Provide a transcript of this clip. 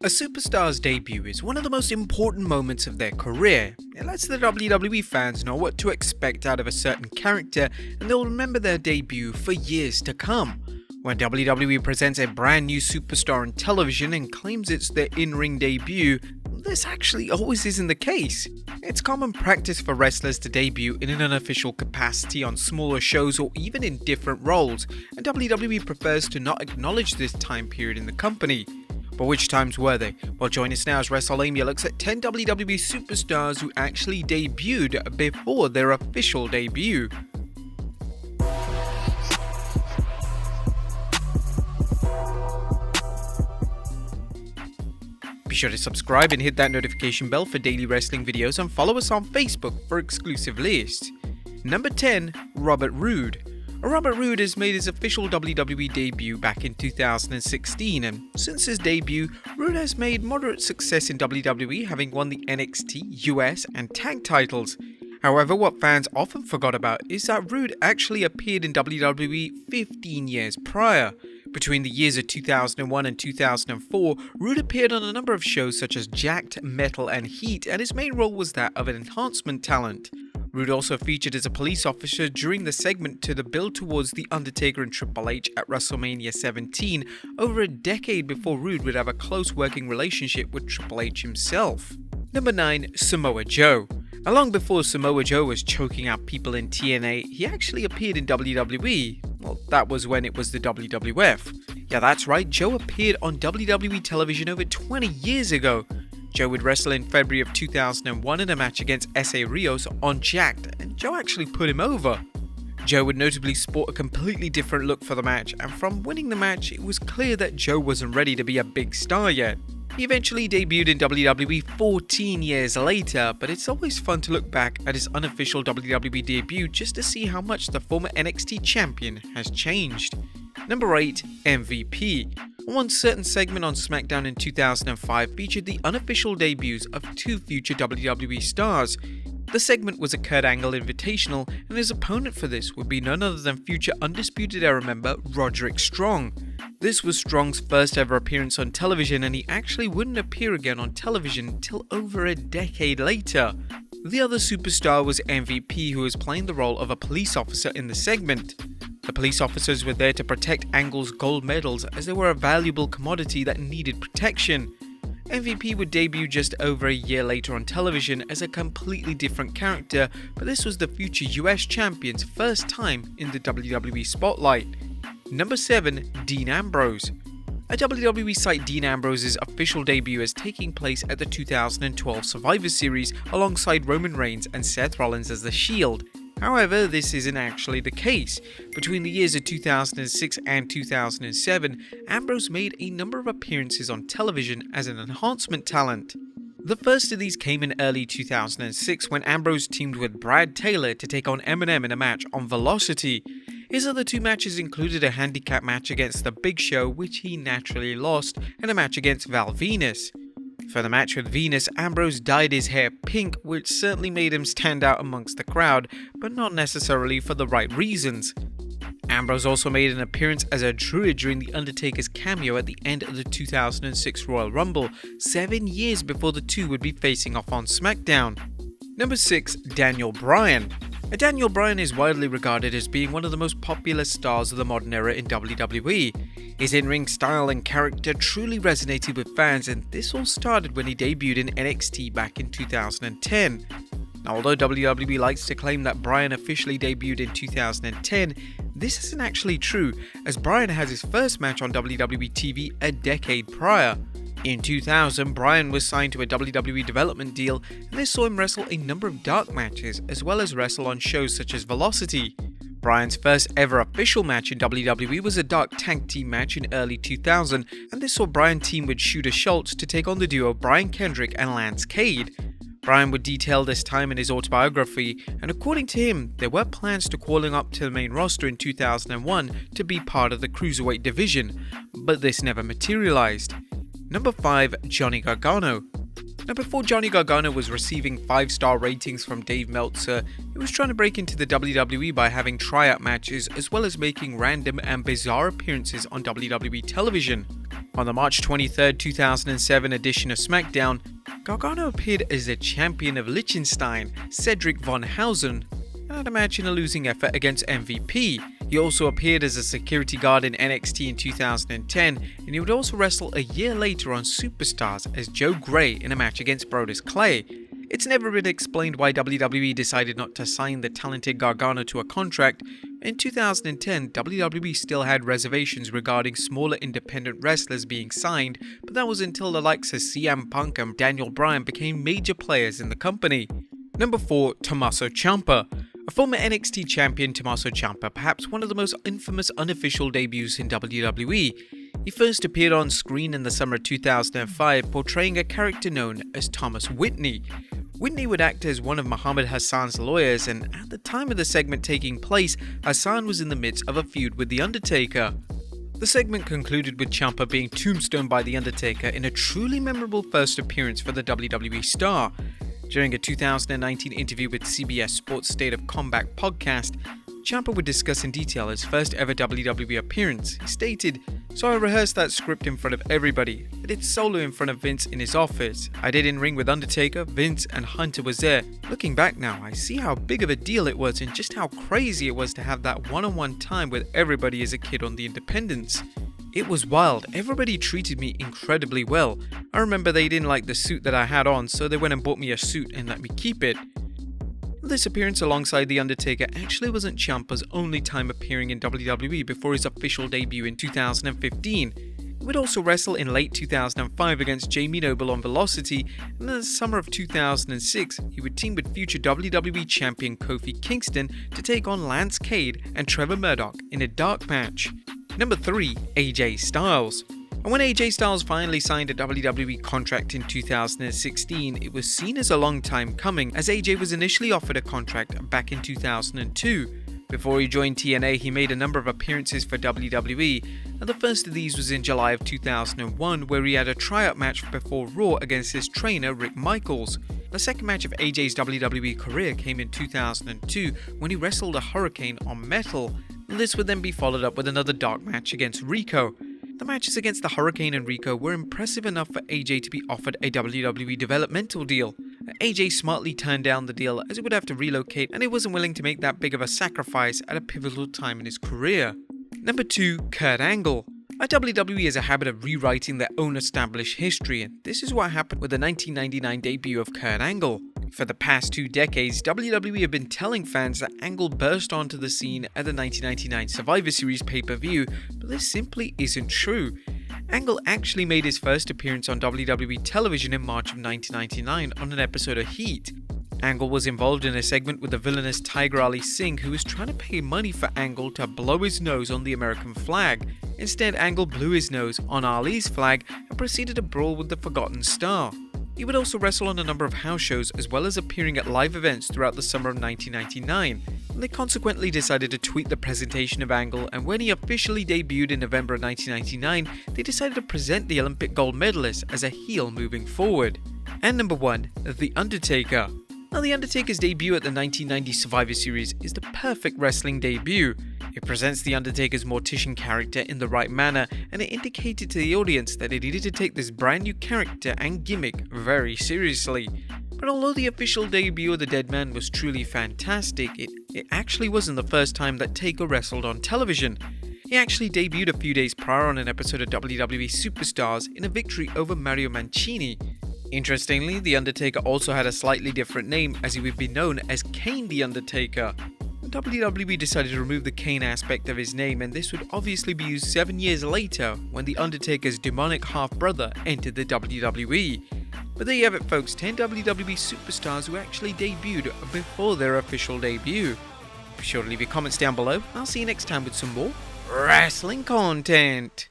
A superstar's debut is one of the most important moments of their career. It lets the WWE fans know what to expect out of a certain character, and they'll remember their debut for years to come. When WWE presents a brand new superstar on television and claims it's their in-ring debut, this actually always isn't the case. It's common practice for wrestlers to debut in an unofficial capacity on smaller shows or even in different roles, and WWE prefers to not acknowledge this time period in the company. But which times were they? Well, join us now as Wrestlelamia looks at 10 WWE superstars who actually debuted before their official debut. Be sure to subscribe and hit that notification bell for daily wrestling videos, and follow us on Facebook for exclusive lists. Number 10. Robert Roode. Robert Roode has made his official WWE debut back in 2016, and since his debut, Roode has made moderate success in WWE, having won the NXT, US, and tag titles. However, what fans often forgot about is that Roode actually appeared in WWE 15 years prior. Between the years of 2001 and 2004, Roode appeared on a number of shows such as Jacked, Metal, and Heat, and his main role was that of an enhancement talent. Roode also featured as a police officer during the segment to the build towards The Undertaker and Triple H at Wrestlemania 17, over a decade before Roode would have a close working relationship with Triple H himself. Number 9. Samoa Joe. Long before Samoa Joe was choking out people in TNA, he actually appeared in WWE. Well, that was when it was the WWF. Yeah, that's right, Joe appeared on WWE television over 20 years ago. Joe would wrestle in February of 2001 in a match against S.A. Rios on Jacked, and Joe actually put him over. Joe would notably sport a completely different look for the match, and from winning the match, it was clear that Joe wasn't ready to be a big star yet. He eventually debuted in WWE 14 years later, but it's always fun to look back at his unofficial WWE debut just to see how much the former NXT champion has changed. Number 8. MVP. One certain segment on SmackDown in 2005 featured the unofficial debuts of two future WWE stars. The segment was a Kurt Angle Invitational, and his opponent for this would be none other than future Undisputed Era member Roderick Strong. This was Strong's first ever appearance on television, and he actually wouldn't appear again on television till over a decade later. The other superstar was MVP, who was playing the role of a police officer in the segment. The police officers were there to protect Angle's gold medals, as they were a valuable commodity that needed protection. MVP would debut just over a year later on television as a completely different character, but this was the future US champion's first time in the WWE spotlight. Number 7. Dean Ambrose. A WWE site, Dean Ambrose's official debut is taking place at the 2012 Survivor Series alongside Roman Reigns and Seth Rollins as The Shield. However, this isn't actually the case. Between the years of 2006 and 2007, Ambrose made a number of appearances on television as an enhancement talent. The first of these came in early 2006 when Ambrose teamed with Brad Taylor to take on Eminem in a match on Velocity. His other two matches included a handicap match against The Big Show, which he naturally lost, and a match against Val Venis. For the match with Venus, Ambrose dyed his hair pink, which certainly made him stand out amongst the crowd, but not necessarily for the right reasons. Ambrose also made an appearance as a druid during The Undertaker's cameo at the end of the 2006 Royal Rumble, 7 years before the two would be facing off on SmackDown. Number 6. Daniel Bryan. Daniel Bryan is widely regarded as being one of the most popular stars of the modern era in WWE. His in-ring style and character truly resonated with fans, and this all started when he debuted in NXT back in 2010. Now, although WWE likes to claim that Bryan officially debuted in 2010, this isn't actually true, as Bryan has his first match on WWE TV a decade prior. In 2000, Bryan was signed to a WWE development deal, and this saw him wrestle a number of dark matches, as well as wrestle on shows such as Velocity. Bryan's first ever official match in WWE was a dark tag team match in early 2000, and this saw Bryan team with Shooter Schultz to take on the duo Brian Kendrick and Lance Cade. Bryan would detail this time in his autobiography, and according to him, there were plans to call him up to the main roster in 2001 to be part of the Cruiserweight division, but this never materialized. Number 5. Johnny Gargano. Now, before Johnny Gargano was receiving 5-star ratings from Dave Meltzer, he was trying to break into the WWE by having tryout matches as well as making random and bizarre appearances on WWE television. On the March 23, 2007 edition of SmackDown, Gargano appeared as the champion of Liechtenstein, Cedric von Hausen, and had a match in a losing effort against MVP. He also appeared as a security guard in NXT in 2010, and he would also wrestle a year later on Superstars as Joe Gray in a match against Brodus Clay. It's never been explained why WWE decided not to sign the talented Gargano to a contract. In 2010, WWE still had reservations regarding smaller independent wrestlers being signed, but that was until the likes of CM Punk and Daniel Bryan became major players in the company. Number 4. Tomaso Champa. A former NXT champion, Tomaso Champa, perhaps one of the most infamous unofficial debuts in WWE. He first appeared on screen in the summer of 2005, portraying a character known as Thomas Whitney. Whitney would act as one of Muhammad Hassan's lawyers, and at the time of the segment taking place, Hassan was in the midst of a feud with The Undertaker. The segment concluded with Ciampa being tombstoned by The Undertaker in a truly memorable first appearance for the WWE star. During a 2019 interview with CBS Sports State of Combat podcast, Ciampa would discuss in detail his first ever WWE appearance. He stated, "So I rehearsed that script in front of everybody. I did solo in front of Vince in his office. I did in ring with Undertaker, Vince, and Hunter was there. Looking back now, I see how big of a deal it was and just how crazy it was to have that one-on-one time with everybody as a kid on the independents. It was wild. Everybody treated me incredibly well. I remember they didn't like the suit that I had on, so they went and bought me a suit and let me keep it." This appearance alongside The Undertaker actually wasn't Ciampa's only time appearing in WWE before his official debut in 2015. He would also wrestle in late 2005 against Jamie Noble on Velocity, and in the summer of 2006, he would team with future WWE champion Kofi Kingston to take on Lance Cade and Trevor Murdoch in a dark match. Number 3. AJ Styles. And when AJ Styles finally signed a WWE contract in 2016, it was seen as a long time coming, as AJ was initially offered a contract back in 2002. Before he joined TNA, he made a number of appearances for WWE, and the first of these was in July of 2001, where he had a tryout match before Raw against his trainer Rick Michaels. The second match of AJ's WWE career came in 2002, when he wrestled a Hurricane on Metal. This would then be followed up with another dark match against Rico. The matches against the Hurricane and Rico were impressive enough for AJ to be offered a WWE developmental deal. AJ smartly turned down the deal as he would have to relocate, and he wasn't willing to make that big of a sacrifice at a pivotal time in his career. Number 2. Kurt Angle. WWE has a habit of rewriting their own established history, and this is what happened with the 1999 debut of Kurt Angle. For the past 2 decades, WWE have been telling fans that Angle burst onto the scene at the 1999 Survivor Series pay-per-view, but this simply isn't true. Angle actually made his first appearance on WWE television in March of 1999 on an episode of Heat. Angle was involved in a segment with the villainous Tiger Ali Singh, who was trying to pay money for Angle to blow his nose on the American flag. Instead, Angle blew his nose on Ali's flag and proceeded to brawl with the Forgotten Star. He would also wrestle on a number of house shows as well as appearing at live events throughout the summer of 1999. They consequently decided to tweak the presentation of Angle, and when he officially debuted in November of 1999, they decided to present the Olympic gold medalist as a heel moving forward. And number 1, The Undertaker. Now, The Undertaker's debut at the 1990 Survivor Series is the perfect wrestling debut. It presents The Undertaker's mortician character in the right manner, and it indicated to the audience that it needed to take this brand new character and gimmick very seriously. But although the official debut of the Dead Man was truly fantastic, it actually wasn't the first time that Taker wrestled on television. He actually debuted a few days prior on an episode of WWE Superstars in a victory over Mario Mancini. Interestingly, The Undertaker also had a slightly different name, as he would be known as Kane the Undertaker. WWE decided to remove the Kane aspect of his name, and this would obviously be used 7 years later when The Undertaker's demonic half-brother entered the WWE. But there you have it, folks, 10 WWE superstars who actually debuted before their official debut. Be sure to leave your comments down below. I'll see you next time with some more wrestling content.